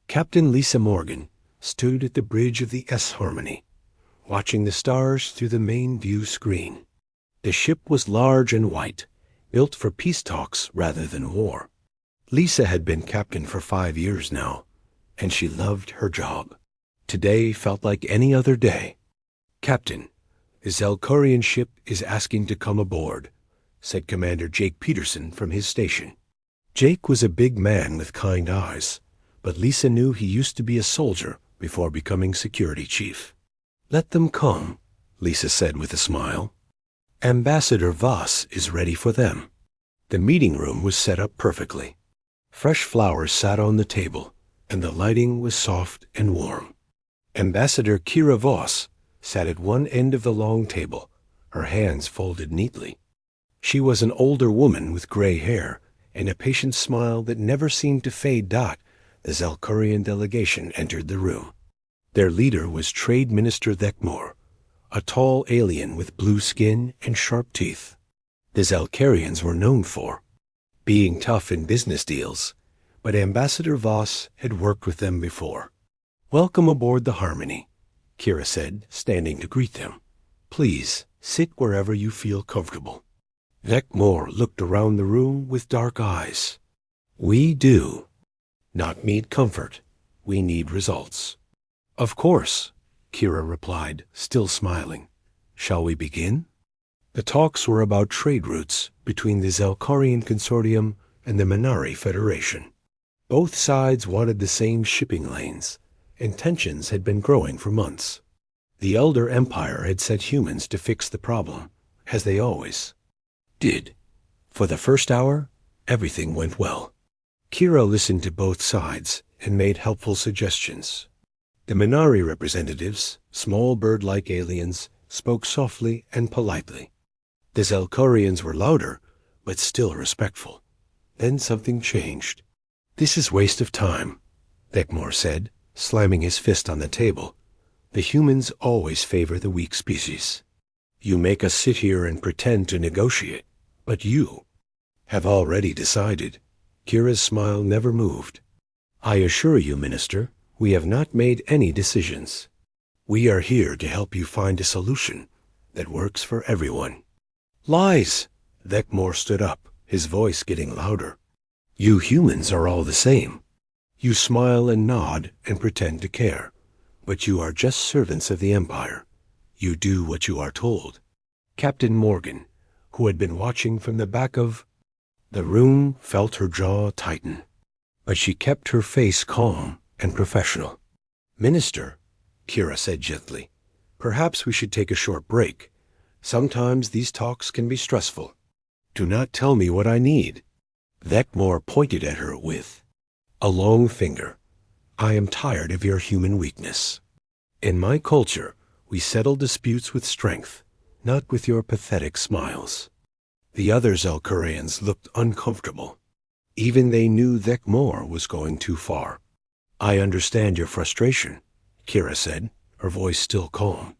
Captain Lisa Morgan stood at the bridge of the S-Harmony, watching the stars through the main view screen. The ship was large and white, built for peace talks rather than war. Lisa had been captain for 5 years now, and she loved her job. Today felt like any other day. "Captain, the Zelkorian ship is asking to come aboard," said Commander Jake Peterson from his station. Jake was a big man with kind eyes, but Lisa knew he used to be a soldier before becoming security chief. "Let them come," Lisa said with a smile. "Ambassador Voss is ready for them." The meeting room was set up perfectly. Fresh flowers sat on the table, and the lighting was soft and warm. Ambassador Kira Voss sat at one end of the long table, her hands folded neatly. She was an older woman with gray hair and a patient smile that never seemed to fade. The Zelkorian delegation entered the room. Their leader was Trade Minister Thekmor, a tall alien with blue skin and sharp teeth. The Zelkorians were known for being tough in business deals, but Ambassador Voss had worked with them before. "Welcome aboard the Harmony," Kira said, standing to greet them. "Please sit wherever you feel comfortable." Thekmor looked around the room with dark eyes. "We do not need comfort. We need results." "Of course," Kira replied, still smiling. "Shall we begin?" The talks were about trade routes between the Zelkorian Consortium and the Minari Federation. Both sides wanted the same shipping lanes, and tensions had been growing for months. The Elder Empire had sent humans to fix the problem, as they always did. For the first hour, everything went well. Kira listened to both sides and made helpful suggestions. The Minari representatives, small bird-like aliens, spoke softly and politely. The Zelkorians were louder, but still respectful. Then something changed. "This is waste of time," Thekmor said, slamming his fist on the table. "The humans always favor the weak species. You make us sit here and pretend to negotiate, but you have already decided." Kira's smile never moved. "I assure you, Minister, we have not made any decisions. We are here to help you find a solution that works for everyone." "Lies!" Thekmor stood up, his voice getting louder. "You humans are all the same. You smile and nod and pretend to care, but you are just servants of the Empire. You do what you are told." Captain Morgan, who had been watching from the back of the room, felt her jaw tighten, but she kept her face calm and professional. "Minister," Kira said gently, "perhaps we should take a short break. Sometimes these talks can be stressful." "Do not tell me what I need." Thekmor pointed at her with a long finger. "I am tired of your human weakness. In my culture, we settle disputes with strength, not with your pathetic smiles." The other Zelkorians looked uncomfortable. Even they knew Thekmor was going too far. "I understand your frustration," Kira said, her voice still calm.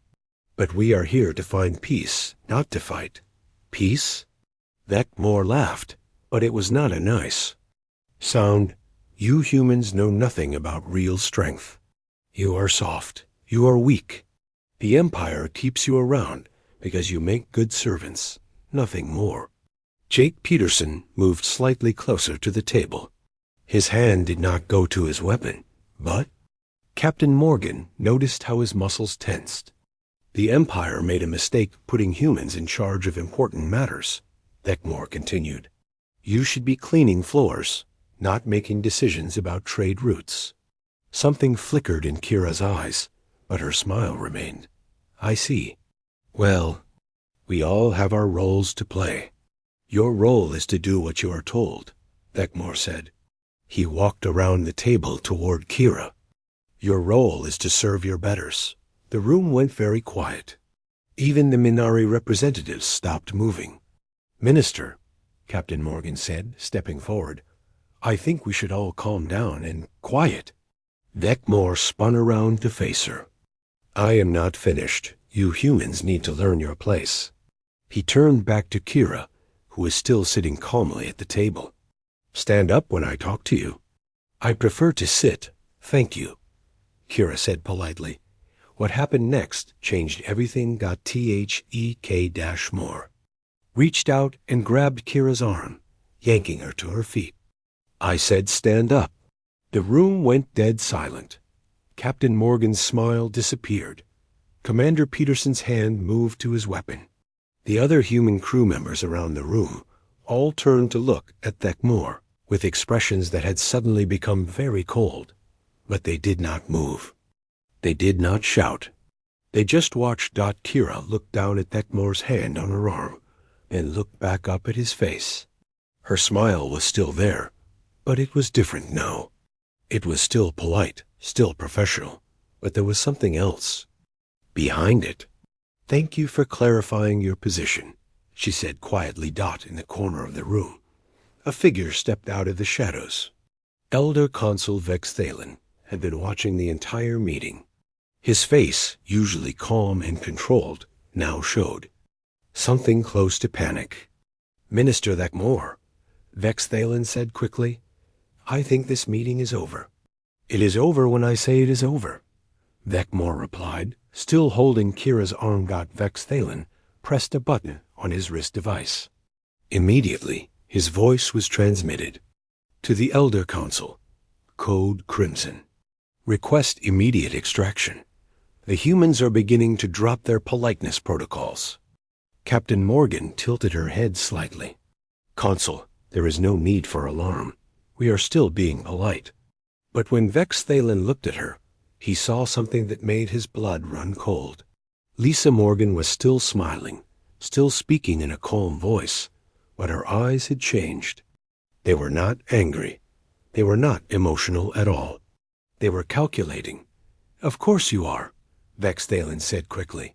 "But we are here to find peace, not to fight." "Peace?" Thekmor laughed, but it was not a nice sound. "You humans know nothing about real strength. You are soft. You are weak. The Empire keeps you around because you make good servants, nothing more." Jake Peterson moved slightly closer to the table. His hand did not go to his weapon, but Captain Morgan noticed how his muscles tensed. "The Empire made a mistake putting humans in charge of important matters," Thekmor continued. "You should be cleaning floors, not making decisions about trade routes." Something flickered in Kira's eyes, but her smile remained. "I see. Well, we all have our roles to play." "Your role is to do what you are told," Thekmor said. He walked around the table toward Kira. "Your role is to serve your betters." The room went very quiet. Even the Minari representatives stopped moving. "Minister," Captain Morgan said, stepping forward, "I think we should all calm down and quiet." Thekmor spun around to face her. "I am not finished. You humans need to learn your place." He turned back to Kira, who was still sitting calmly at the table. "Stand up when I talk to you." "I prefer to sit," "Thank you," Kira said politely. What happened next changed everything. THEK-more reached out and grabbed Kira's arm, yanking her to her feet. I said, "Stand up." The room went dead silent. Captain Morgan's smile disappeared. Commander Peterson's hand moved to his weapon. The other human crew members around the room all turned to look at Thekmore with expressions that had suddenly become very cold, but they did not move. They did not shout. They just watched. Kira looked down at Thekmore's hand on her arm and looked back up at his face. Her smile was still there, but it was different now. It was still polite, still professional, but there was something else behind it. "Thank you for clarifying your position," she said quietly. In the corner of the room, a figure stepped out of the shadows. Elder Consul Vex Thalen had been watching the entire meeting. His face, usually calm and controlled, now showed something close to panic. "Minister Thekmore," Vex Thalen said quickly, "I think this meeting is over." "It is over when I say it is over," Thekmore replied, still holding Kira's arm. Vex Thalen pressed a button on his wrist device. Immediately, his voice was transmitted. "To the Elder Council. Code Crimson. Request immediate extraction. The humans are beginning to drop their politeness protocols." Captain Morgan tilted her head slightly. "Consul, there is no need for alarm. We are still being polite." But when Vex Thalen looked at her, he saw something that made his blood run cold. Lisa Morgan was still smiling, still speaking in a calm voice, but her eyes had changed. They were not angry. They were not emotional at all. They were calculating. "Of course you are," Vex Thalen said quickly.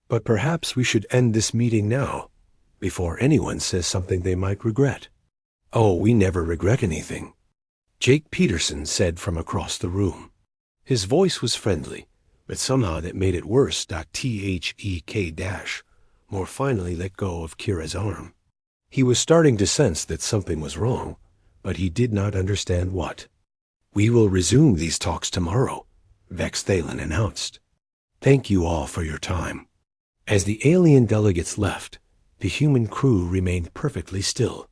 "But perhaps we should end this meeting now, before anyone says something they might regret." "Oh, we never regret anything," Jake Peterson said from across the room. His voice was friendly, but somehow that made it worse. THEK- finally let go of Kira's arm. He was starting to sense that something was wrong, but he did not understand what. "We will resume these talks tomorrow," Vex Thalen announced. "Thank you all for your time." As the alien delegates left, the human crew remained perfectly still.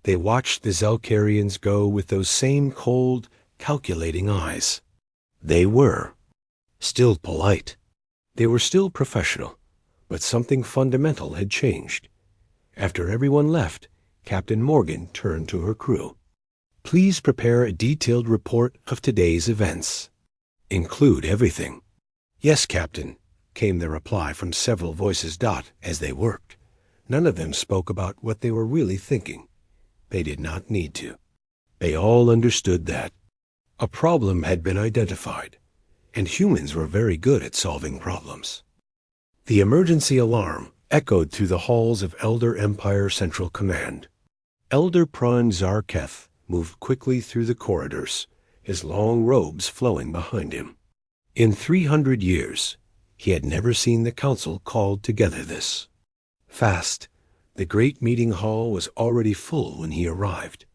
They watched the Zelkarians go with those same cold, calculating eyes. They were still polite. They were still professional, but something fundamental had changed. After everyone left, Captain Morgan turned to her crew. "Please prepare a detailed report of today's events. Include everything." "Yes, Captain," came the reply from several voices. As they worked, none of them spoke about what they were really thinking. They did not need to. They all understood that a problem had been identified, and humans were very good at solving problems. The emergency alarm echoed through the halls of Elder Empire Central Command. Elder Prime Zarketh moved quickly through the corridors, his long robes flowing behind him. In 300 years, he had never seen the council called together this fast. The great meeting hall was already full when he arrived.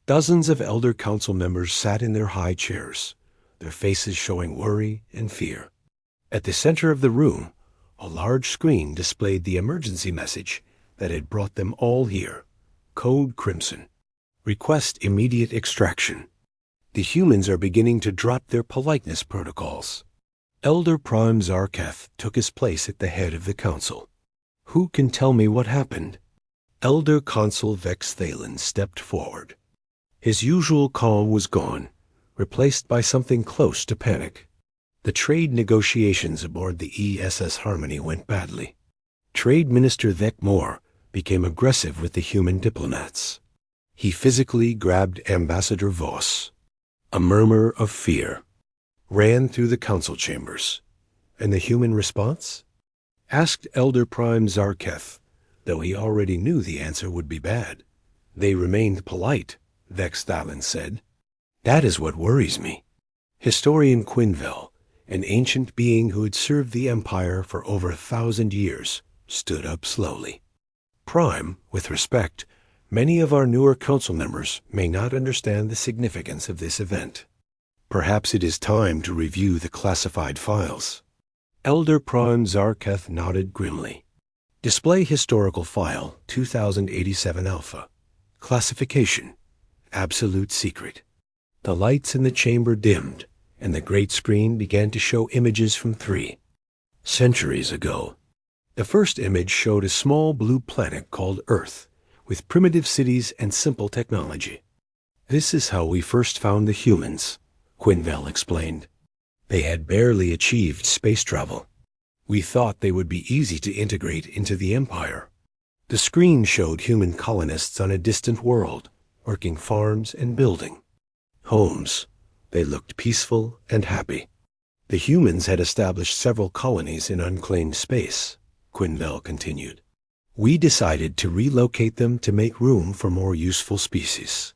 Dozens of Elder Council members sat in their high chairs, their faces showing worry and fear. At the center of the room, a large screen displayed the emergency message that had brought them all here. Code Crimson. Request immediate extraction. The humans are beginning to drop their politeness protocols. Elder Prime Zarketh took his place at the head of the council. "Who can tell me what happened?" Elder Consul Vex Thalen stepped forward. His usual calm was gone, replaced by something close to panic. The trade negotiations aboard the ESS Harmony went badly. Trade Minister Thekmore became aggressive with the human diplomats. He physically grabbed Ambassador Voss. A murmur of fear ran through the council chambers. And the human response? Asked Elder Prime Zarketh, though he already knew the answer would be bad. "They remained polite," Vex Thalen said. "That is what worries me." Historian Quinville, an ancient being who had served the Empire for over 1,000 years, stood up slowly. "Prime, with respect, many of our newer council members may not understand the significance of this event. Perhaps it is time to review the classified files. Elder Prime Zarketh nodded grimly. Display historical file 2087 Alpha. Classification: absolute secret. The lights in the chamber dimmed, and the great screen began to show images from 3 centuries ago. The first image showed a small blue planet called Earth, with primitive cities and simple technology. "This is how we first found the humans," Quinville explained. "They had barely achieved space travel. We thought they would be easy to integrate into the Empire." The screen showed human colonists on a distant world, working farms and building homes. They looked peaceful and happy. "The humans had established several colonies in unclaimed space," Quinville continued. "We decided to relocate them to make room for more useful species.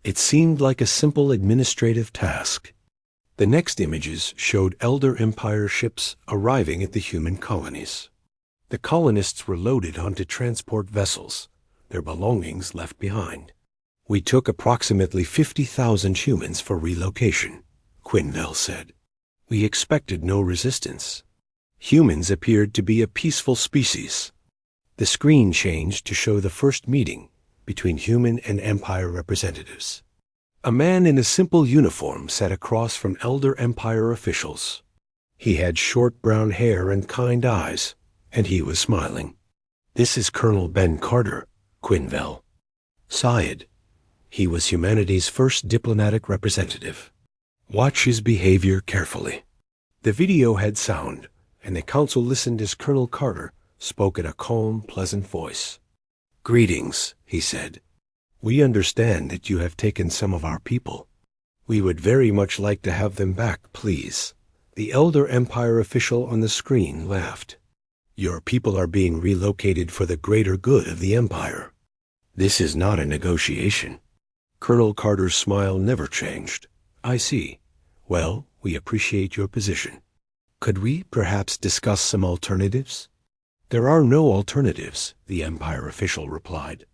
It seemed like a simple administrative task." The next images showed Elder Empire ships arriving at the human colonies. The colonists were loaded onto transport vessels, their belongings left behind. "We took approximately 50,000 humans for relocation," Quinville said. "We expected no resistance. Humans appeared to be a peaceful species." The screen changed to show the first meeting between human and Empire representatives. A man in a simple uniform sat across from Elder Empire officials. He had short brown hair and kind eyes, and he was smiling. "This is Colonel Ben Carter," Quinville sighed. "He was humanity's first diplomatic representative. Watch his behavior carefully." The video had sound, and the council listened as Colonel Carter spoke in a calm, pleasant voice. "Greetings," he said. "We understand that you have taken some of our people. We would very much like to have them back, please." The Elder Empire official on the screen laughed. "Your people are being relocated for the greater good of the Empire. This is not a negotiation." Colonel Carter's smile never changed. "I see. Well, we appreciate your position. Could we perhaps discuss some alternatives?" "There are no alternatives," the Empire official replied.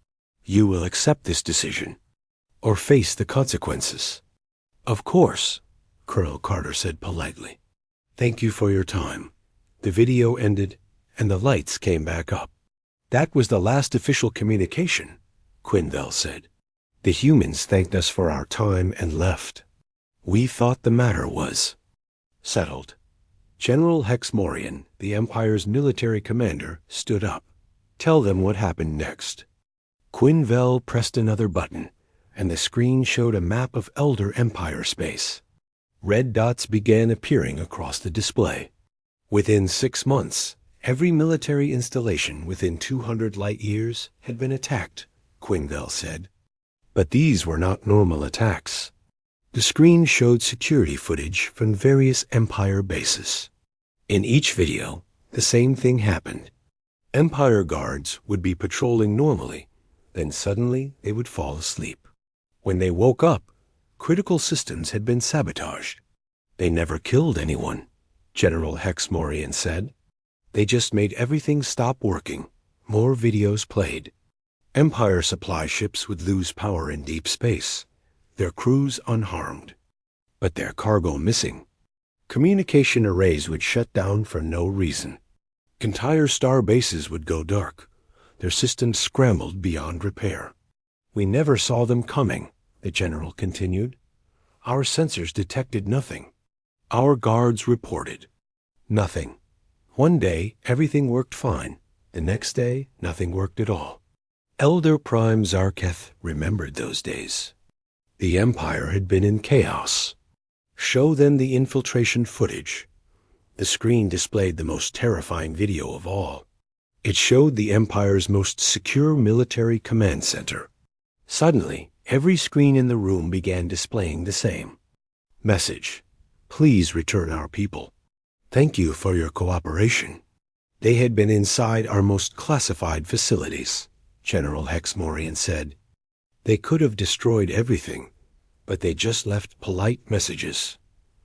"You will accept this decision, or face the consequences." "Of course," Colonel Carter said politely. "Thank you for your time." The video ended, and the lights came back up. "That was the last official communication," Quinville said. "The humans thanked us for our time and left. We thought the matter was settled." General Hex Morian, the Empire's military commander, stood up. "Tell them what happened next." Quinville pressed another button, and the screen showed a map of Elder Empire space. Red dots began appearing across the display. Within 6 months, every military installation within 200 light years had been attacked, Quinville said. But these were not normal attacks. The screen showed security footage from various Empire bases. In each video, the same thing happened. Empire guards would be patrolling normally, then suddenly they would fall asleep. When they woke up, critical systems had been sabotaged. "They never killed anyone," General Hex Morian said. "They just made everything stop working." More videos played. Empire supply ships would lose power in deep space, their crews unharmed, but their cargo missing. Communication arrays would shut down for no reason. Entire star bases would go dark, their systems scrambled beyond repair. "We never saw them coming," the general continued. "Our sensors detected nothing. Our guards reported nothing. One day, everything worked fine. The next day, nothing worked at all." Elder Prime Zarketh remembered those days. The Empire had been in chaos. Show them the infiltration footage. The screen displayed the most terrifying video of all. It showed the Empire's most secure military command center. Suddenly, every screen in the room began displaying the same message: "Please return our people. Thank you for your cooperation." They had been inside our most classified facilities, General Hex Morian said. "They could have destroyed everything, but they just left polite messages."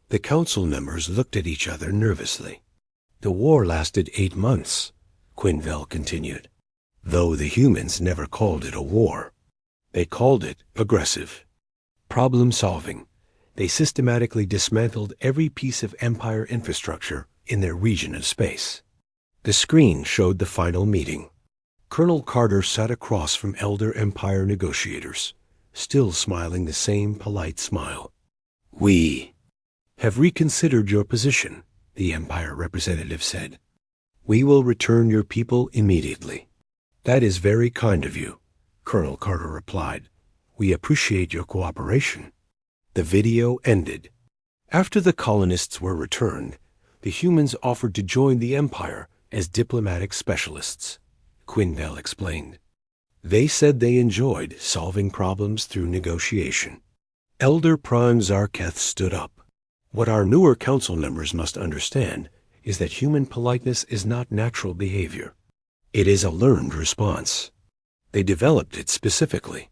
The council members looked at each other nervously. "The war lasted 8 months, Quinville continued, though the humans never called it a war. They called it aggressive problem-solving, They systematically dismantled every piece of Empire infrastructure in their region of space. The screen showed the final meeting. Colonel Carter sat across from elder Empire negotiators, still smiling the same polite smile. "We have reconsidered your position," the Empire representative said. "We will return your people immediately." "That is very kind of you," Colonel Carter replied. "We appreciate your cooperation." The video ended. After the colonists were returned, the humans offered to join the Empire as diplomatic specialists, Quinville explained. They said they enjoyed solving problems through negotiation. Elder Prime Zarketh stood up. "What our newer council members must understand is that human politeness is not natural behavior. It is a learned response. They developed it specifically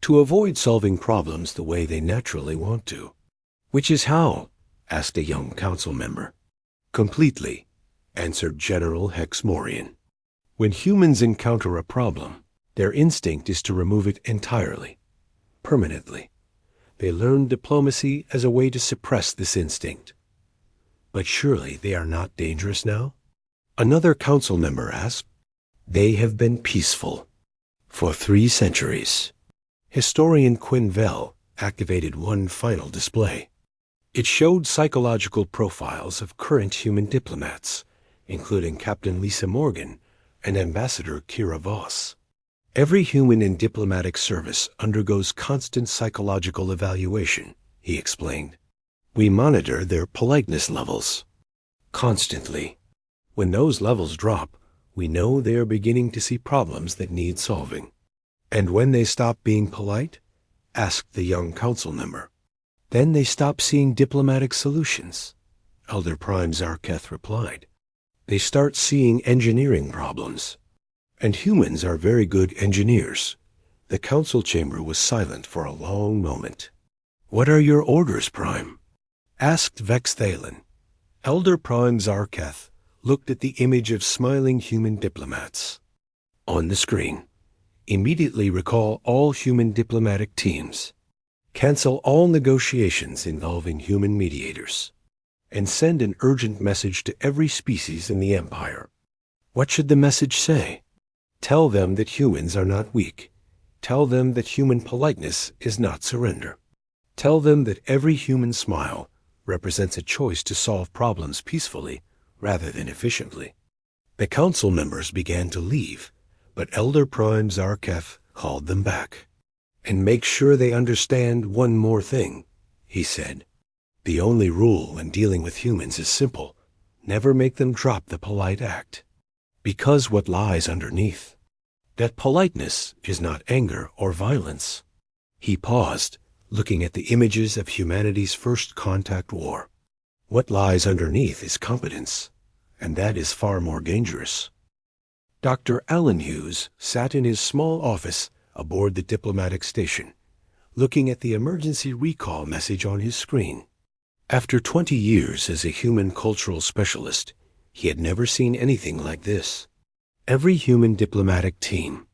to avoid solving problems the way they naturally want to." "Which is how?" asked a young council member. "Completely," answered General Hex Morian. "When humans encounter a problem, their instinct is to remove it entirely, permanently. They learn diplomacy as a way to suppress this instinct." "But surely they are not dangerous now?" another council member asked. "They have been peaceful for 3 centuries. Historian Quinville activated one final display. It showed psychological profiles of current human diplomats, including Captain Lisa Morgan and Ambassador Kira Voss. "Every human in diplomatic service undergoes constant psychological evaluation," he explained. "We monitor their politeness levels constantly. When those levels drop, we know they are beginning to see problems that need solving." "And when they stop being polite?" asked the young council member. "Then they stop seeing diplomatic solutions," Elder Prime Zarketh replied. "They start seeing engineering problems. And humans are very good engineers." The council chamber was silent for a long moment. "What are your orders, Prime?" asked Vex Thalen. Elder Prime Zarketh looked at the image of smiling human diplomats on the screen. "Immediately recall all human diplomatic teams. Cancel all negotiations involving human mediators. And send an urgent message to every species in the Empire." "What should the message say?" "Tell them that humans are not weak. Tell them that human politeness is not surrender. Tell them that every human smile represents a choice to solve problems peacefully rather than efficiently." The council members began to leave, but Elder Prime Zarketh called them back. "And make sure they understand one more thing," he said. "The only rule when dealing with humans is simple. Never make them drop the polite act. Because what lies underneath? That politeness is not anger or violence." He paused, looking at the images of humanity's first contact war. "What lies underneath is competence, and that is far more dangerous." Dr. Alan Hughes sat in his small office aboard the diplomatic station, looking at the emergency recall message on his screen. After 20 years as a human cultural specialist, he had never seen anything like this. Every human diplomatic team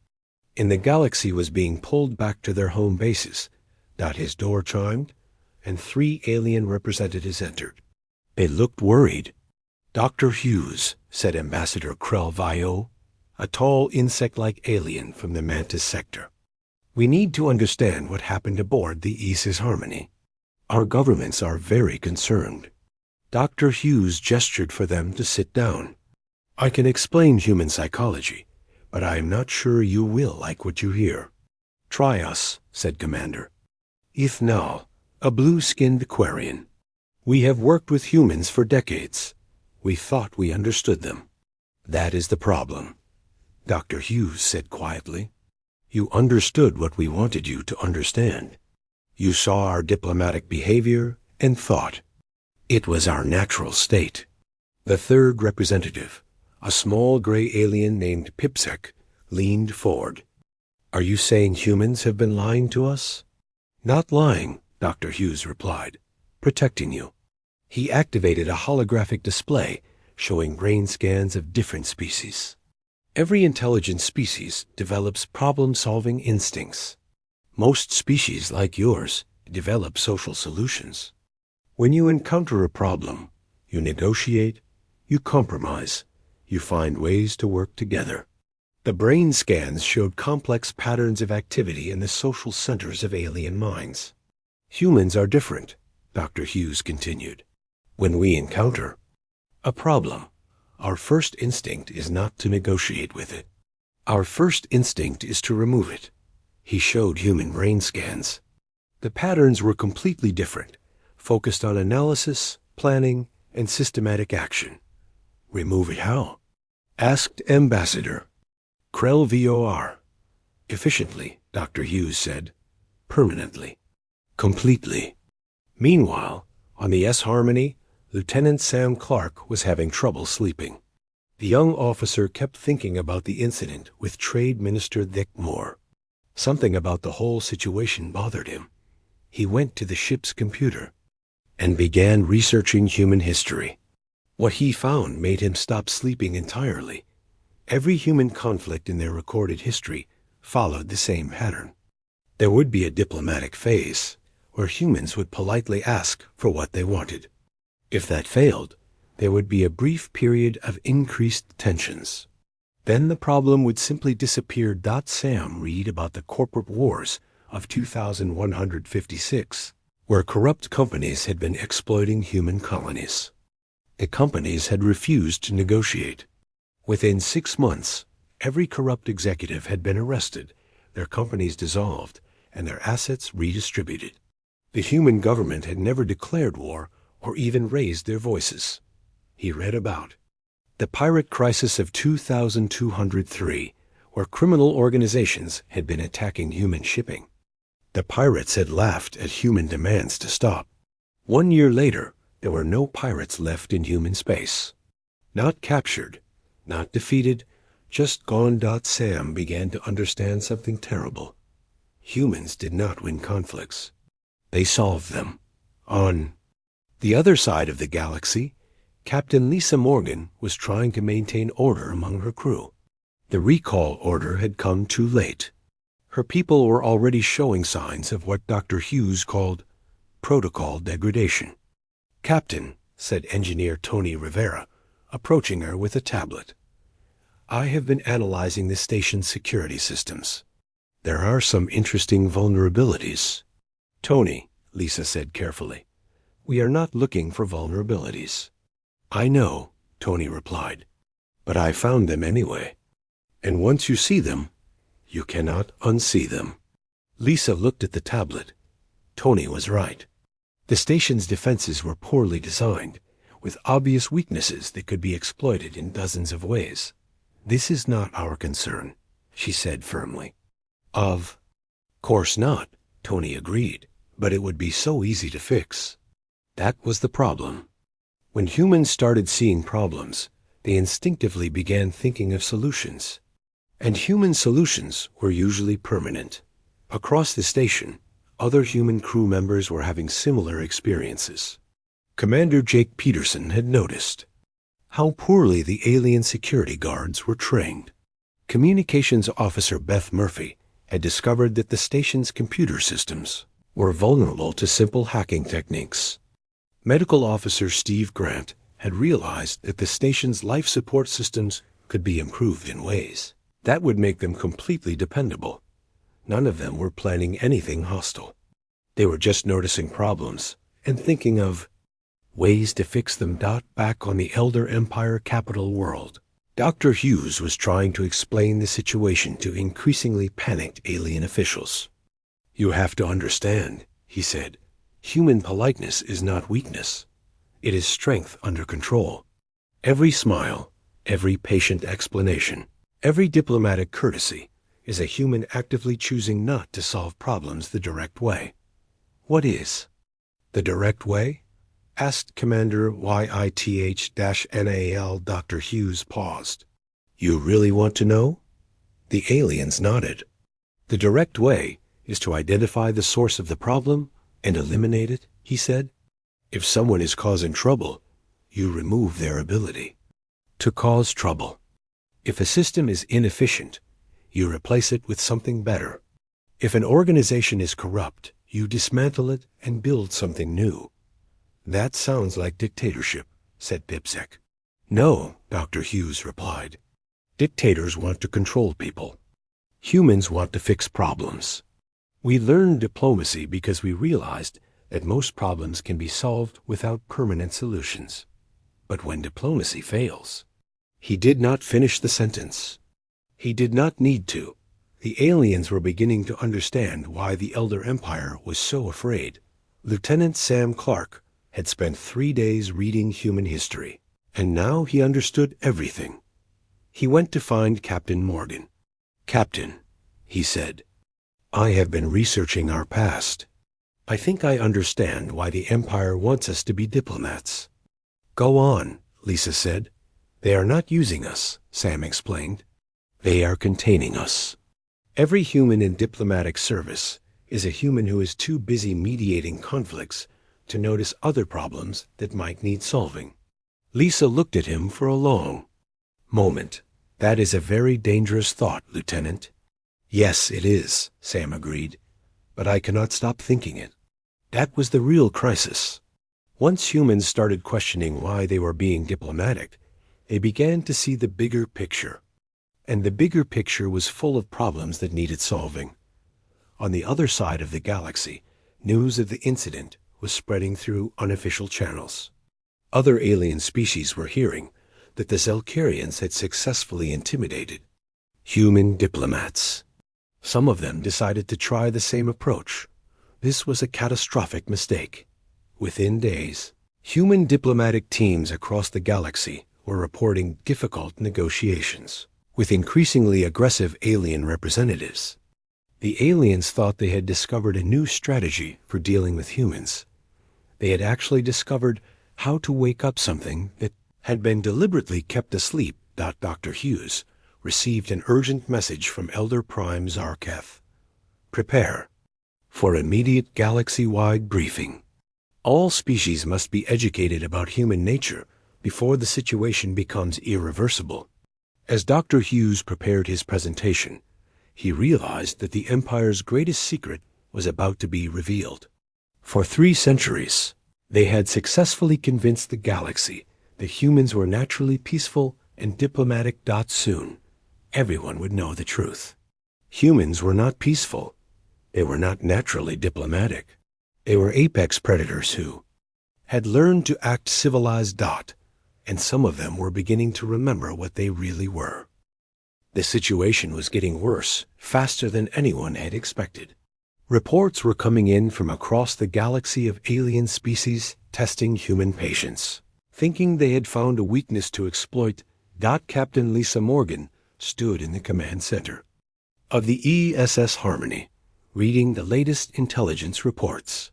in the galaxy was being pulled back to their home bases. His door chimed, and 3 alien representatives entered. They looked worried. "Dr. Hughes," said Ambassador Krell Vio, a tall insect-like alien from the Mantis sector. "We need to understand what happened aboard the Aegis Harmony. Our governments are very concerned." Dr. Hughes gestured for them to sit down. "I can explain human psychology, but I am not sure you will like what you hear." "Try us," said Commander. Ithnal, a blue-skinned Aquarian. "We have worked with humans for decades. We thought we understood them. That is the problem," Dr. Hughes said quietly. "You understood what we wanted you to understand. You saw our diplomatic behavior and thought it was our natural state." The third representative, a small gray alien named Pipsec, leaned forward. "Are you saying humans have been lying to us?" "Not lying," Dr. Hughes replied. "Protecting you." He activated a holographic display showing brain scans of different species. Every intelligent species develops problem-solving instincts. Most species, like yours, develop social solutions. When you encounter a problem, you negotiate, you compromise, you find ways to work together. The brain scans showed complex patterns of activity in the social centers of alien minds. Humans are different, Dr. Hughes continued. When we encounter a problem, our first instinct is not to negotiate with it. Our first instinct is to remove it. He showed human brain scans. The patterns were completely different, focused on analysis, planning, and systematic action. Remove it how? Asked Ambassador Krell VOR. Efficiently, Dr. Hughes said. Permanently. Completely. Meanwhile, on the S-Harmony, Lieutenant Sam Clark was having trouble sleeping. The young officer kept thinking about the incident with Trade Minister Dick Moore. Something about the whole situation bothered him. He went to the ship's computer and began researching human history. What he found made him stop sleeping entirely. Every human conflict in their recorded history followed the same pattern. There would be a diplomatic phase, where humans would politely ask for what they wanted. If that failed, there would be a brief period of increased tensions. Then the problem would simply disappear. Sam read about the corporate wars of 2156, where corrupt companies had been exploiting human colonies. The companies had refused to negotiate. Within 6 months, every corrupt executive had been arrested, their companies dissolved, and their assets redistributed. The human government had never declared war or even raised their voices. He read about the pirate crisis of 2203, where criminal organizations had been attacking human shipping. The pirates had laughed at human demands to stop. 1 year later, there were no pirates left in human space. Not captured, not defeated, just gone. Sam began to understand something terrible. Humans did not win conflicts. They solved them. On the other side of the galaxy, Captain Lisa Morgan was trying to maintain order among her crew. The recall order had come too late. Her people were already showing signs of what Dr. Hughes called protocol degradation. "Captain," said Engineer Tony Rivera, approaching her with a tablet, "I have been analyzing the station's security systems. There are some interesting vulnerabilities." "Tony," Lisa said carefully, "we are not looking for vulnerabilities." "I know," Tony replied, "but I found them anyway. And once you see them, you cannot unsee them." Lisa looked at the tablet. Tony was right. The station's defenses were poorly designed, with obvious weaknesses that could be exploited in dozens of ways. "This is not our concern," she said firmly. Of course not, Tony agreed, but it would be so easy to fix. That was the problem. When humans started seeing problems, they instinctively began thinking of solutions. And human solutions were usually permanent. Across the station, other human crew members were having similar experiences. Commander Jake Peterson had noticed how poorly the alien security guards were trained. Communications Officer Beth Murphy had discovered that the station's computer systems were vulnerable to simple hacking techniques. Medical Officer Steve Grant had realized that the station's life support systems could be improved in ways that would make them completely dependable. None of them were planning anything hostile. They were just noticing problems and thinking of ways to fix them. Back on the Elder Empire capital world, Dr. Hughes was trying to explain the situation to increasingly panicked alien officials. "You have to understand," he said, "human politeness is not weakness. It is strength under control. Every smile, every patient explanation, every diplomatic courtesy is a human actively choosing not to solve problems the direct way." "What is the direct way?" asked Commander YITH-NAL. Dr. Hughes paused. "You really want to know?" The aliens nodded. "The direct way is to identify the source of the problem and eliminate it," he said. "If someone is causing trouble, you remove their ability to cause trouble. If a system is inefficient, you replace it with something better. If an organization is corrupt, You dismantle it and build something new. That sounds like dictatorship, said Pipsec. No, Dr. Hughes replied. Dictators want to control people. Humans want to fix problems. We learned diplomacy because we realized that most problems can be solved without permanent solutions. But when diplomacy fails... He did not finish the sentence. He did not need to. The aliens were beginning to understand why the Elder Empire was so afraid. Lieutenant Sam Clark had spent 3 days reading human history, and now he understood everything. He went to find Captain Morgan. Captain, he said, I have been researching our past. I think I understand why the Empire wants us to be diplomats. Go on, Lisa said. They are not using us, Sam explained. They are containing us. Every human in diplomatic service is a human who is too busy mediating conflicts to notice other problems that might need solving. Lisa looked at him for a long moment. That is a very dangerous thought, Lieutenant. Yes, it is, Sam agreed, but I cannot stop thinking it. That was the real crisis. Once humans started questioning why they were being diplomatic, they began to see the bigger picture. And the bigger picture was full of problems that needed solving. On the other side of the galaxy, news of the incident was spreading through unofficial channels. Other alien species were hearing that the Zelkarians had successfully intimidated human diplomats. Some of them decided to try the same approach. This was a catastrophic mistake. Within days, human diplomatic teams across the galaxy were reporting difficult negotiations with increasingly aggressive alien representatives. The aliens thought they had discovered a new strategy for dealing with humans. They had actually discovered how to wake up something that had been deliberately kept asleep. Dr. Hughes received an urgent message from Elder Prime Zarketh. Prepare for immediate galaxy-wide briefing. All species must be educated about human nature before the situation becomes irreversible. As Dr. Hughes prepared his presentation, he realized that the Empire's greatest secret was about to be revealed. For 3 centuries, they had successfully convinced the galaxy that humans were naturally peaceful and diplomatic. Soon, everyone would know the truth. Humans were not peaceful. They were not naturally diplomatic. They were apex predators who had learned to act civilized. And some of them were beginning to remember what they really were. The situation was getting worse, faster than anyone had expected. Reports were coming in from across the galaxy of alien species testing human patience. Thinking they had found a weakness to exploit, Captain Lisa Morgan stood in the command center of the ESS Harmony, reading the latest intelligence reports.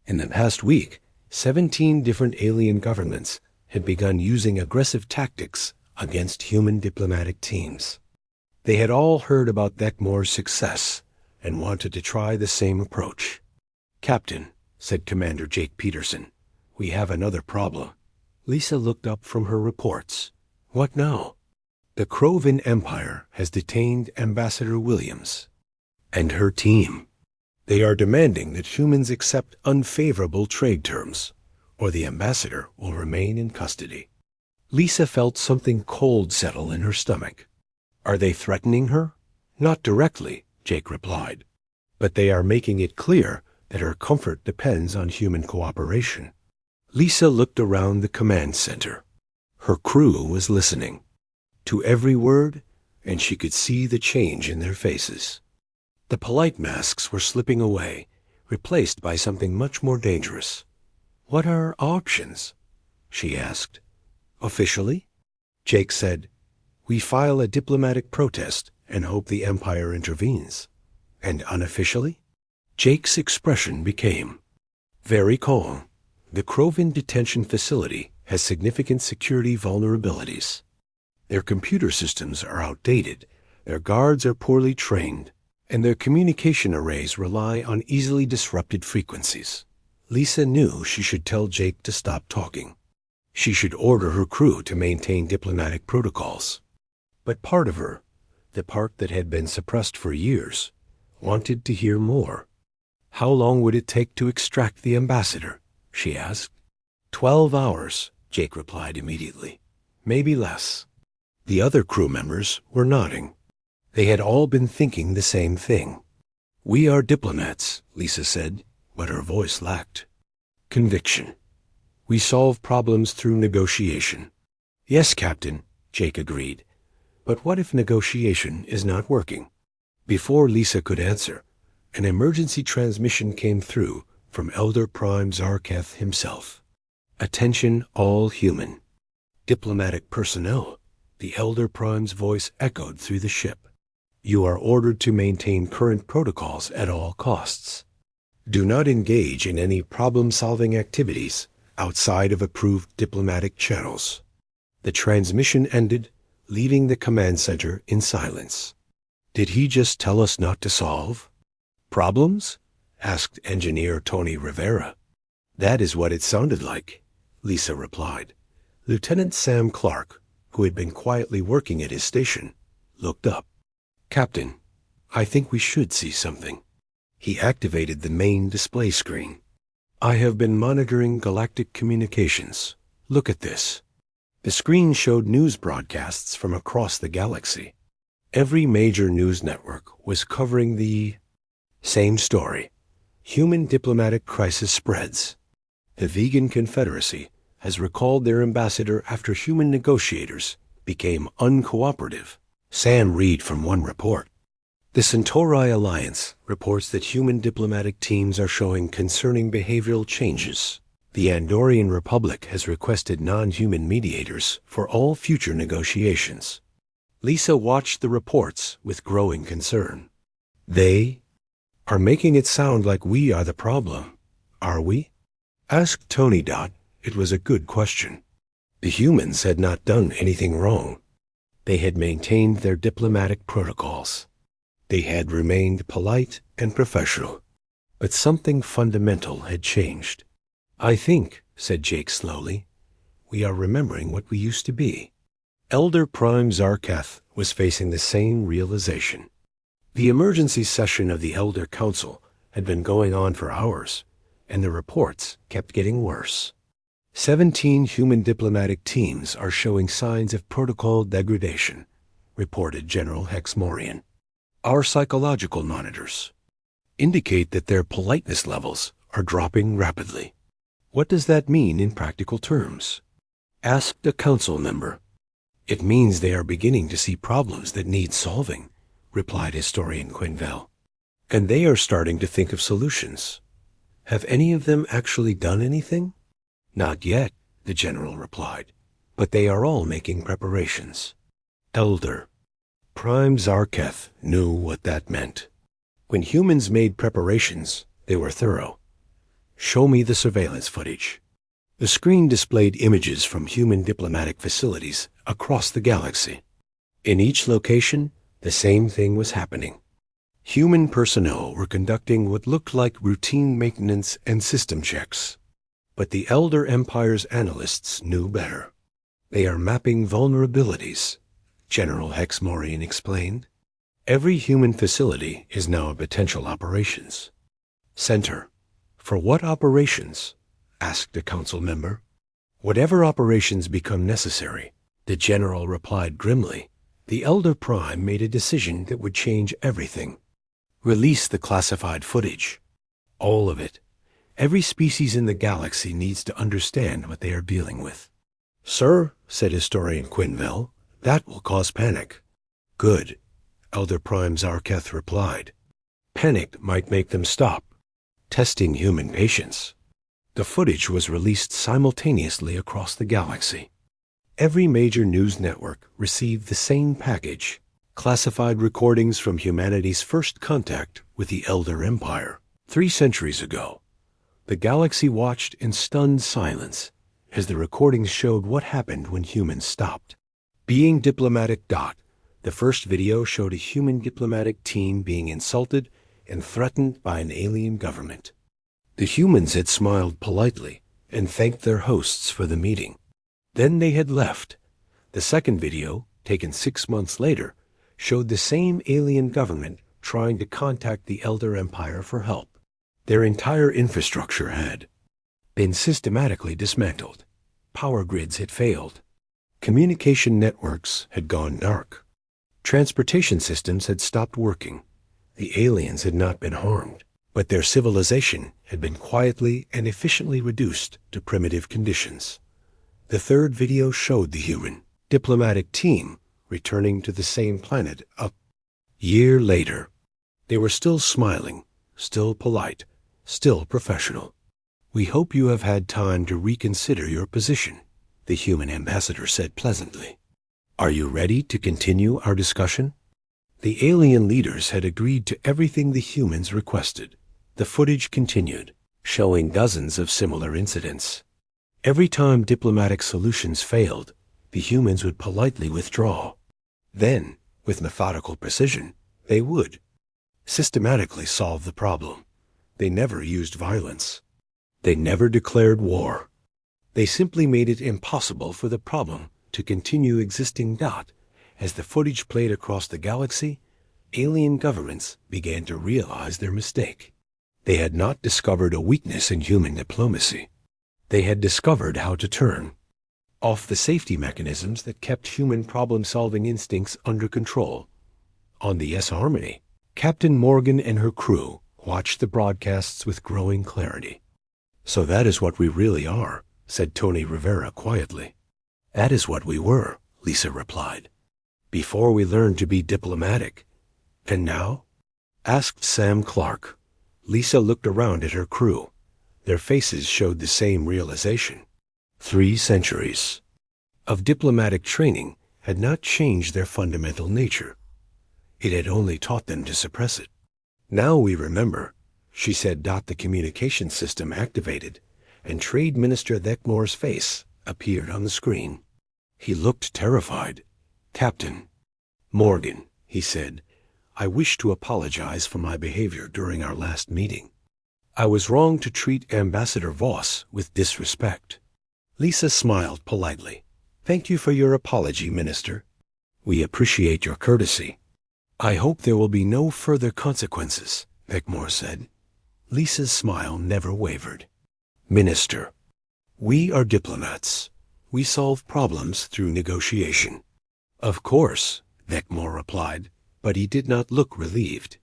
In the past week, 17 different alien governments had begun using aggressive tactics against human diplomatic teams. They had all heard about Thekmore's success and wanted to try the same approach. Captain, said Commander Jake Peterson, we have another problem. Lisa looked up from her reports. What now? The Krovan Empire has detained Ambassador Williams and her team. They are demanding that humans accept unfavorable trade terms, or the ambassador will remain in custody. Lisa felt something cold settle in her stomach. Are they threatening her? Not directly, Jake replied, but they are making it clear that her comfort depends on human cooperation. Lisa looked around the command center. Her crew was listening to every word, and she could see the change in their faces. The polite masks were slipping away, replaced by something much more dangerous. What are our options? She asked. Officially? Jake said, we file a diplomatic protest and hope the Empire intervenes. And unofficially? Jake's expression became very calm. The Krovan detention facility has significant security vulnerabilities. Their computer systems are outdated, their guards are poorly trained, and their communication arrays rely on easily disrupted frequencies. Lisa knew she should tell Jake to stop talking. She should order her crew to maintain diplomatic protocols. But part of her, the part that had been suppressed for years, wanted to hear more. How long would it take to extract the ambassador? She asked. 12 hours, Jake replied immediately. Maybe less. The other crew members were nodding. They had all been thinking the same thing. We are diplomats, Lisa said, but her voice lacked conviction. We solve problems through negotiation. Yes, Captain, Jake agreed. But what if negotiation is not working? Before Lisa could answer, an emergency transmission came through from Elder Prime Zarketh himself. Attention all human. Diplomatic personnel, the Elder Prime's voice echoed through the ship. You are ordered to maintain current protocols at all costs. Do not engage in any problem-solving activities outside of approved diplomatic channels. The transmission ended, leaving the command center in silence. Did he just tell us not to solve problems? Asked Engineer Tony Rivera. That is what it sounded like, Lisa replied. Lieutenant Sam Clark, who had been quietly working at his station, looked up. Captain, I think we should see something. He activated the main display screen. I have been monitoring galactic communications. Look at this. The screen showed news broadcasts from across the galaxy. Every major news network was covering the same story. Human diplomatic crisis spreads. The Vegan Confederacy has recalled their ambassador after human negotiators became uncooperative. Sam read from one report. The Centauri Alliance reports that human diplomatic teams are showing concerning behavioral changes. The Andorian Republic has requested non-human mediators for all future negotiations. Lisa watched the reports with growing concern. They are making it sound like we are the problem, are we? Asked Tony. It was a good question. The humans had not done anything wrong. They had maintained their diplomatic protocols. They had remained polite and professional. But something fundamental had changed. I think, said Jake slowly, we are remembering what we used to be. Elder Prime Zarketh was facing the same realization. The emergency session of the Elder Council had been going on for hours, and the reports kept getting worse. 17 human diplomatic teams are showing signs of protocol degradation, reported General Hex Morian. Our psychological monitors indicate that their politeness levels are dropping rapidly. What does that mean in practical terms? Asked a council member. It means they are beginning to see problems that need solving, replied Historian Quinville. And they are starting to think of solutions. Have any of them actually done anything? Not yet, the general replied, but they are all making preparations. Elder Prime Zarketh knew what that meant. When humans made preparations, they were thorough. Show me the surveillance footage. The screen displayed images from human diplomatic facilities across the galaxy. In each location, the same thing was happening. Human personnel were conducting what looked like routine maintenance and system checks. But the Elder Empire's analysts knew better. They are mapping vulnerabilities, General Hex Morian explained. Every human facility is now a potential operations center. For what operations? Asked a council member. Whatever operations become necessary, the general replied grimly. The Elder Prime made a decision that would change everything. Release the classified footage. All of it. Every species in the galaxy needs to understand what they are dealing with. Sir, said Historian Quinville, that will cause panic. Good, Elder Prime Zarketh replied. Panic might make them stop. Testing human patience. The footage was released simultaneously across the galaxy. Every major news network received the same package, classified recordings from humanity's first contact with the Elder Empire 3 centuries ago. The galaxy watched in stunned silence as the recordings showed what happened when humans stopped. Being diplomatic. The first video showed a human diplomatic team being insulted and threatened by an alien government. The humans had smiled politely and thanked their hosts for the meeting. Then they had left. The second video, taken 6 months later, showed the same alien government trying to contact the Elder Empire for help. Their entire infrastructure had been systematically dismantled. Power grids had failed. Communication networks had gone dark. Transportation systems had stopped working. The aliens had not been harmed, but their civilization had been quietly and efficiently reduced to primitive conditions. The third video showed the human diplomatic team returning to the same planet a year later. They were still smiling, still polite, still professional. "We hope you have had time to reconsider your position," the human ambassador said pleasantly. "Are you ready to continue our discussion?" The alien leaders had agreed to everything the humans requested. The footage continued, showing dozens of similar incidents. Every time diplomatic solutions failed, the humans would politely withdraw. Then, with methodical precision, they would systematically solve the problem. They never used violence. They never declared war. They simply made it impossible for the problem to continue existing. As the footage played across the galaxy, alien governments began to realize their mistake. They had not discovered a weakness in human diplomacy. They had discovered how to turn off the safety mechanisms that kept human problem-solving instincts under control. On the S-Harmony, Captain Morgan and her crew watched the broadcasts with growing clarity. "So that is what we really are," said Tony Rivera quietly. "That is what we were," Lisa replied, "before we learned to be diplomatic." "And now?" asked Sam Clark. Lisa looked around at her crew. Their faces showed the same realization. 3 centuries of diplomatic training had not changed their fundamental nature. It had only taught them to suppress it. "Now we remember," she said. The communication system activated, and Trade Minister Thekmore's face appeared on the screen. He looked terrified. "Captain Morgan," he said, "I wish to apologize for my behavior during our last meeting. I was wrong to treat Ambassador Voss with disrespect." Lisa smiled politely. "Thank you for your apology, Minister. We appreciate your courtesy." "I hope there will be no further consequences," Thekmore said. Lisa's smile never wavered. "Minister, we are diplomats. We solve problems through negotiation." "Of course," Thekmore replied, but he did not look relieved.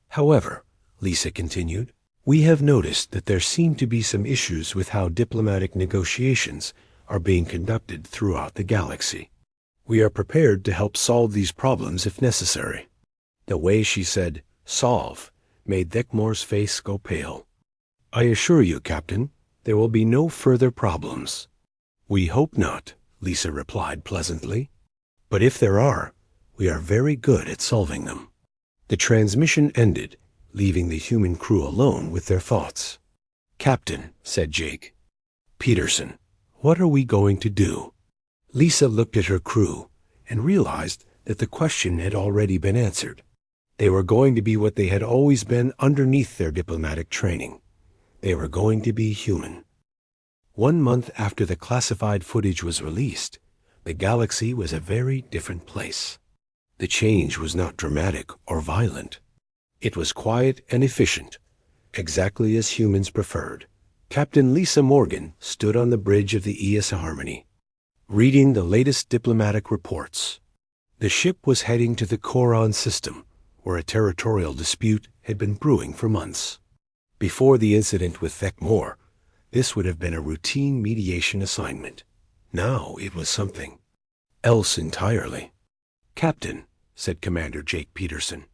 "However," Lisa continued, "we have noticed that there seem to be some issues with how diplomatic negotiations are being conducted throughout the galaxy. We are prepared to help solve these problems if necessary." The way she said "solve" made Thekmore's face go pale. "I assure you, Captain, there will be no further problems." "We hope not," Lisa replied pleasantly. "But if there are, we are very good at solving them." The transmission ended, leaving the human crew alone with their thoughts. "Captain," said Jake Peterson, "what are we going to do?" Lisa looked at her crew and realized that the question had already been answered. They were going to be what they had always been underneath their diplomatic training. They were going to be human. 1 month after the classified footage was released, the galaxy was a very different place. The change was not dramatic or violent. It was quiet and efficient, exactly as humans preferred. Captain Lisa Morgan stood on the bridge of the S-Harmony, reading the latest diplomatic reports. The ship was heading to the Coron system, where a territorial dispute had been brewing for months. Before the incident with Thekmore, this would have been a routine mediation assignment. Now it was something else entirely. "Captain," said Commander Jake Peterson,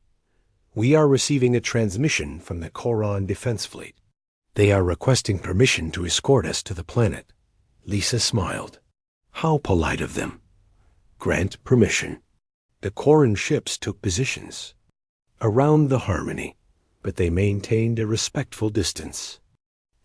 "we are receiving a transmission from the Coron Defense Fleet. They are requesting permission to escort us to the planet." Lisa smiled. How polite of them. Grant permission. The Coron ships took positions around the Harmony, but they maintained a respectful distance.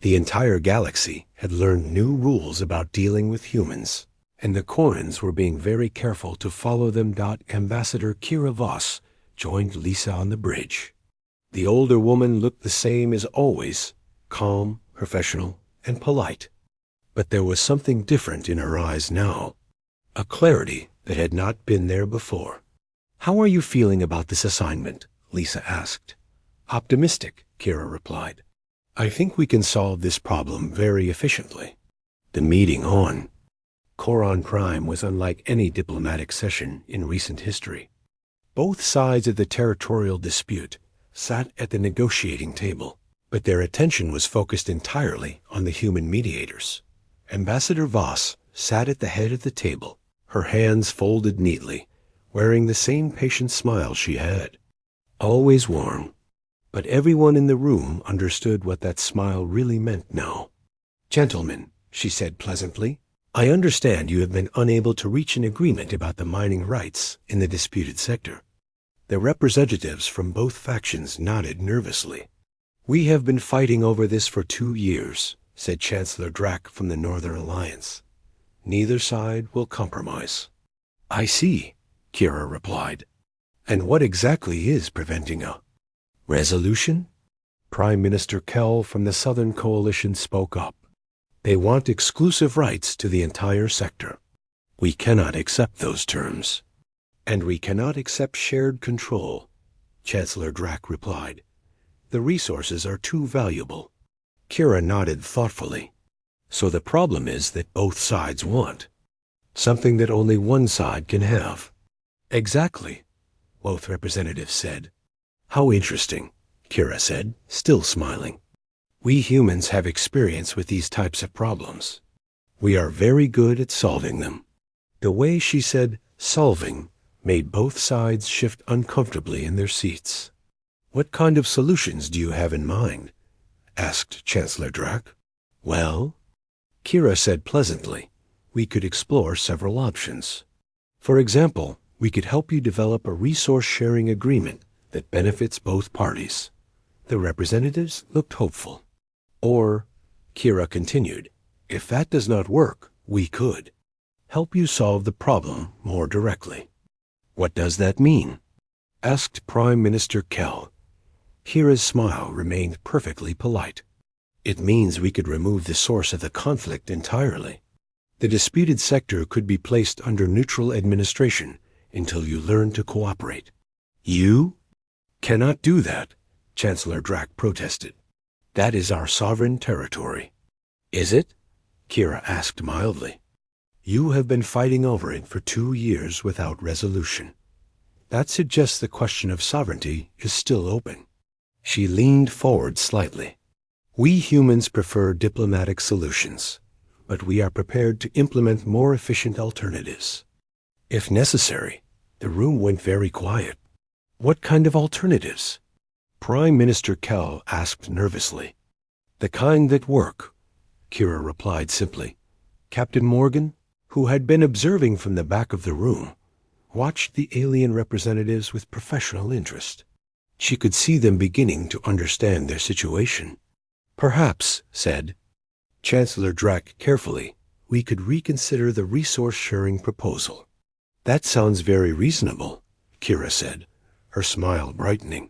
The entire galaxy had learned new rules about dealing with humans, and the Corans were being very careful to follow them. Ambassador Kira Voss joined Lisa on the bridge. The older woman looked the same as always, calm, professional, and polite. But there was something different in her eyes now, a clarity that had not been there before. "How are you feeling about this assignment?" Lisa asked. "Optimistic," Kira replied. I think we can solve this problem very efficiently. The meeting on Coron Prime was unlike any diplomatic session in recent history. Both sides of the territorial dispute sat at the negotiating table, but their attention was focused entirely on the human mediators. Ambassador Voss sat at the head of the table, her hands folded neatly, wearing the same patient smile she had. Always warm. But everyone in the room understood what that smile really meant now. "Gentlemen," she said pleasantly, "I understand you have been unable to reach an agreement about the mining rights in the disputed sector." The representatives from both factions nodded nervously. "We have been fighting over this for 2 years," said Chancellor Drack from the Northern Alliance. "Neither side will compromise." "I see," Kira replied. "And what exactly is preventing a resolution?" Prime Minister Kell from the Southern Coalition spoke up. "They want exclusive rights to the entire sector. We cannot accept those terms." "And we cannot accept shared control," Chancellor Drack replied. "The resources are too valuable." Kira nodded thoughtfully. "So the problem is that both sides want something that only one side can have." "Exactly," both representatives said. "How interesting," Kira said, still smiling. "We humans have experience with these types of problems. We are very good at solving them." The way she said "solving" made both sides shift uncomfortably in their seats. "What kind of solutions do you have in mind?" asked Chancellor Drack. "Well," Kira said pleasantly, "we could explore several options. For example, we could help you develop a resource-sharing agreement that benefits both parties." The representatives looked hopeful. "Or," Kira continued, "if that does not work, we could help you solve the problem more directly." "What does that mean?" asked Prime Minister Kell. Kira's smile remained perfectly polite. "It means we could remove the source of the conflict entirely. The disputed sector could be placed under neutral administration until you learn to cooperate." "You cannot do that," Chancellor Drack protested. "That is our sovereign territory." "Is it?" Kira asked mildly. "You have been fighting over it for 2 years without resolution. That suggests the question of sovereignty is still open." She leaned forward slightly. "We humans prefer diplomatic solutions, but we are prepared to implement more efficient alternatives if necessary." The room went very quiet. "What kind of alternatives?" Prime Minister Kell asked nervously. "The kind that work," Kira replied simply. Captain Morgan, who had been observing from the back of the room, watched the alien representatives with professional interest. She could see them beginning to understand their situation. "Perhaps," said Chancellor Drack carefully, "we could reconsider the resource-sharing proposal." "That sounds very reasonable," Kira said, her smile brightening.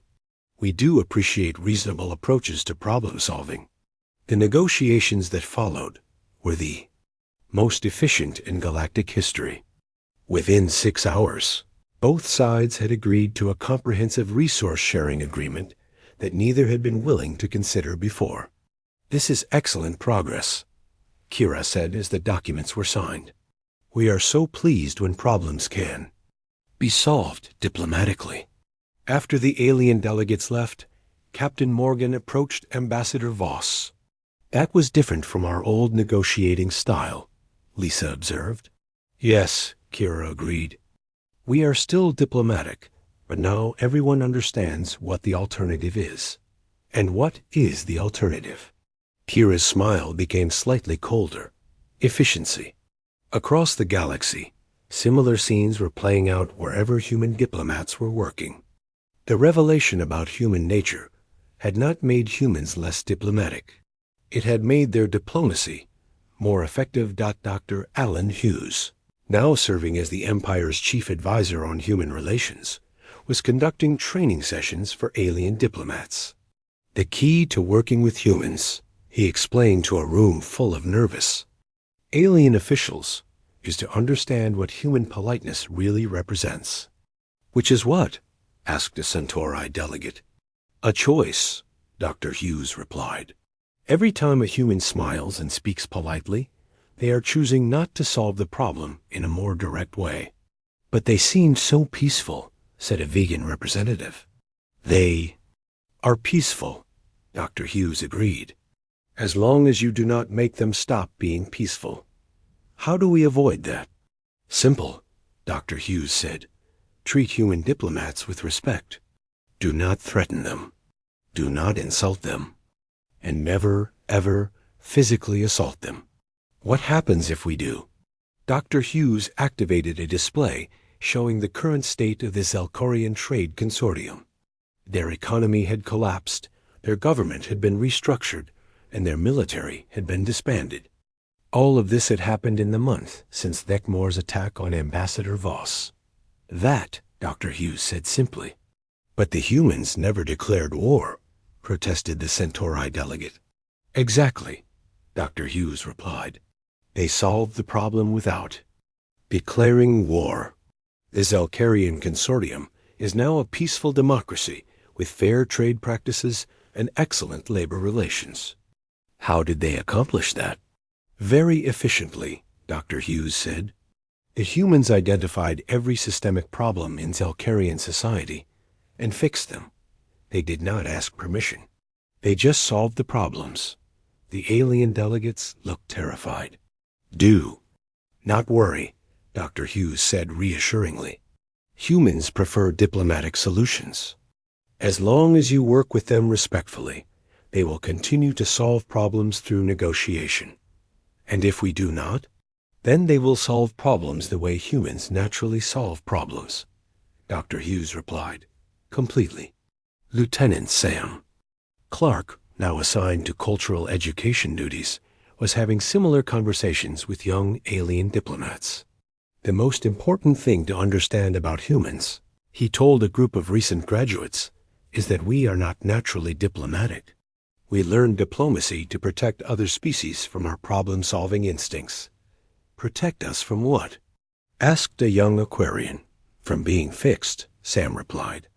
"We do appreciate reasonable approaches to problem-solving." The negotiations that followed were the most efficient in galactic history. Within 6 hours, both sides had agreed to a comprehensive resource-sharing agreement that neither had been willing to consider before. "This is excellent progress," Kira said as the documents were signed. "We are so pleased when problems can be solved diplomatically." After the alien delegates left, Captain Morgan approached Ambassador Voss. "That was different from our old negotiating style," Lisa observed. "Yes," Kira agreed. "We are still diplomatic, but now everyone understands what the alternative is." "And what is the alternative?" Kira's smile became slightly colder. "Efficiency." Across the galaxy, similar scenes were playing out wherever human diplomats were working. The revelation about human nature had not made humans less diplomatic. It had made their diplomacy more effective. Dr. Alan Hughes, now serving as the Empire's chief advisor on human relations, was conducting training sessions for alien diplomats. "The key to working with humans," he explained to a room full of nervous alien officials, "is to understand what human politeness really represents." "Which is what?" asked a Centauri delegate. "A choice," Dr. Hughes replied. Every time a human smiles and speaks politely, they are choosing not to solve the problem in a more direct way. But they seemed so peaceful, said a vegan representative. They are peaceful, Dr. Hughes agreed, as long as you do not make them stop being peaceful. How do we avoid that? Simple, Dr. Hughes said. Treat human diplomats with respect. Do not threaten them. Do not insult them. And never, ever physically assault them. What happens if we do? Dr. Hughes activated a display showing the current state of the Zelkorian Trade Consortium. Their economy had collapsed, their government had been restructured, and their military had been disbanded. All of this had happened in the month since Thekmor's attack on Ambassador Voss. That, Dr. Hughes said simply. But the humans never declared war, protested the Centauri delegate. Exactly, Dr. Hughes replied. They solved the problem without declaring war. The Zelkorian Consortium is now a peaceful democracy with fair trade practices and excellent labor relations. How did they accomplish that? Very efficiently, Dr. Hughes said. The humans identified every systemic problem in Zelkorian society and fixed them. They did not ask permission. They just solved the problems. The alien delegates looked terrified. Do not worry, Dr. Hughes said reassuringly. Humans prefer diplomatic solutions. As long as you work with them respectfully, they will continue to solve problems through negotiation. And if we do not, then they will solve problems the way humans naturally solve problems, Dr. Hughes replied, completely. Lieutenant Sam Clark, now assigned to cultural education duties, was having similar conversations with young alien diplomats. The most important thing to understand about humans, he told a group of recent graduates, is that we are not naturally diplomatic. We learn diplomacy to protect other species from our problem-solving instincts. Protect us from what? Asked a young Aquarian. From being fixed, Sam replied.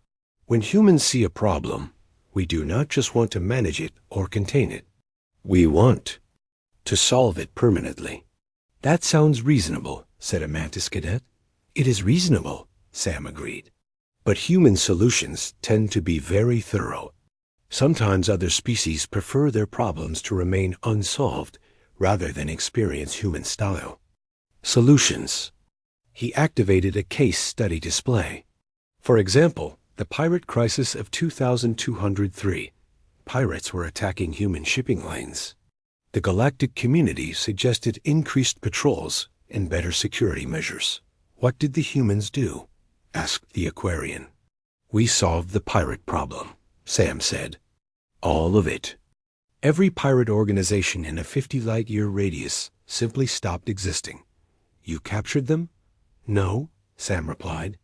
When humans see a problem, we do not just want to manage it or contain it. We want to solve it permanently. That sounds reasonable, said a Mantis cadet. It is reasonable, Sam agreed. But human solutions tend to be very thorough. Sometimes other species prefer their problems to remain unsolved rather than experience human style. Solutions. He activated a case study display. For example, the pirate crisis of 2203. Pirates were attacking human shipping lanes. The galactic community suggested increased patrols and better security measures. What did the humans do? Asked the Aquarian. We solved the pirate problem, Sam said. All of it. Every pirate organization in a 50 light-year radius simply stopped existing. You captured them? No, Sam replied.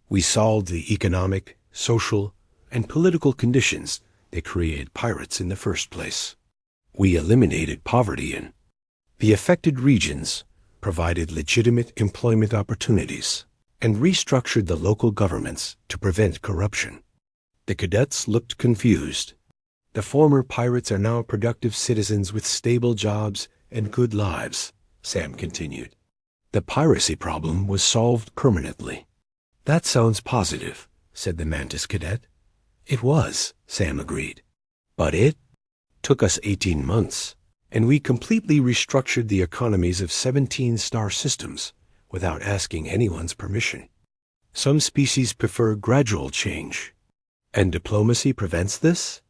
We solved the economic, social, and political conditions that created pirates in the first place. We eliminated poverty in the affected regions, provided legitimate employment opportunities, and restructured the local governments to prevent corruption. The cadets looked confused. The former pirates are now productive citizens with stable jobs and good lives, Sam continued. The piracy problem was solved permanently. That sounds positive, said the Mantis cadet. It was, Sam agreed. But it took us 18 months, and we completely restructured the economies of 17 star systems without asking anyone's permission. Some species prefer gradual change. And diplomacy prevents this?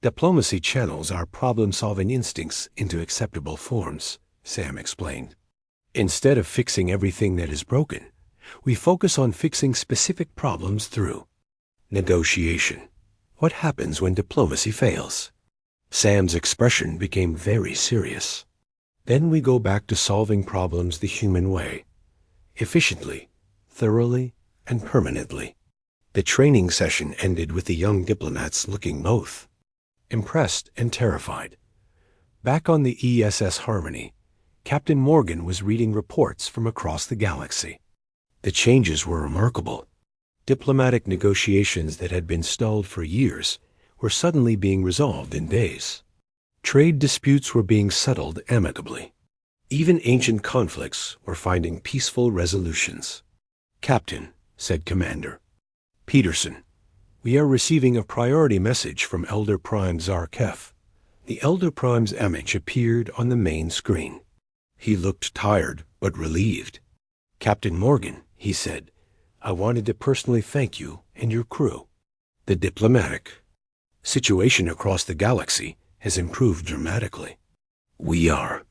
Diplomacy channels our problem-solving instincts into acceptable forms, Sam explained. Instead of fixing everything that is broken, we focus on fixing specific problems through negotiation. What happens when diplomacy fails? Sam's expression became very serious. Then we go back to solving problems the human way, efficiently, thoroughly, and permanently. The training session ended with the young diplomats looking both impressed and terrified. Back on the ESS Harmony, Captain Morgan was reading reports from across the galaxy. The changes were remarkable. Diplomatic negotiations that had been stalled for years were suddenly being resolved in days. Trade disputes were being settled amicably. Even ancient conflicts were finding peaceful resolutions. "Captain," said Commander Peterson, "we are receiving a priority message from Elder Prime Zarkef." The Elder Prime's image appeared on the main screen. He looked tired, but relieved. "Captain Morgan," he said, "I wanted to personally thank you and your crew. The diplomatic situation across the galaxy has improved dramatically. We are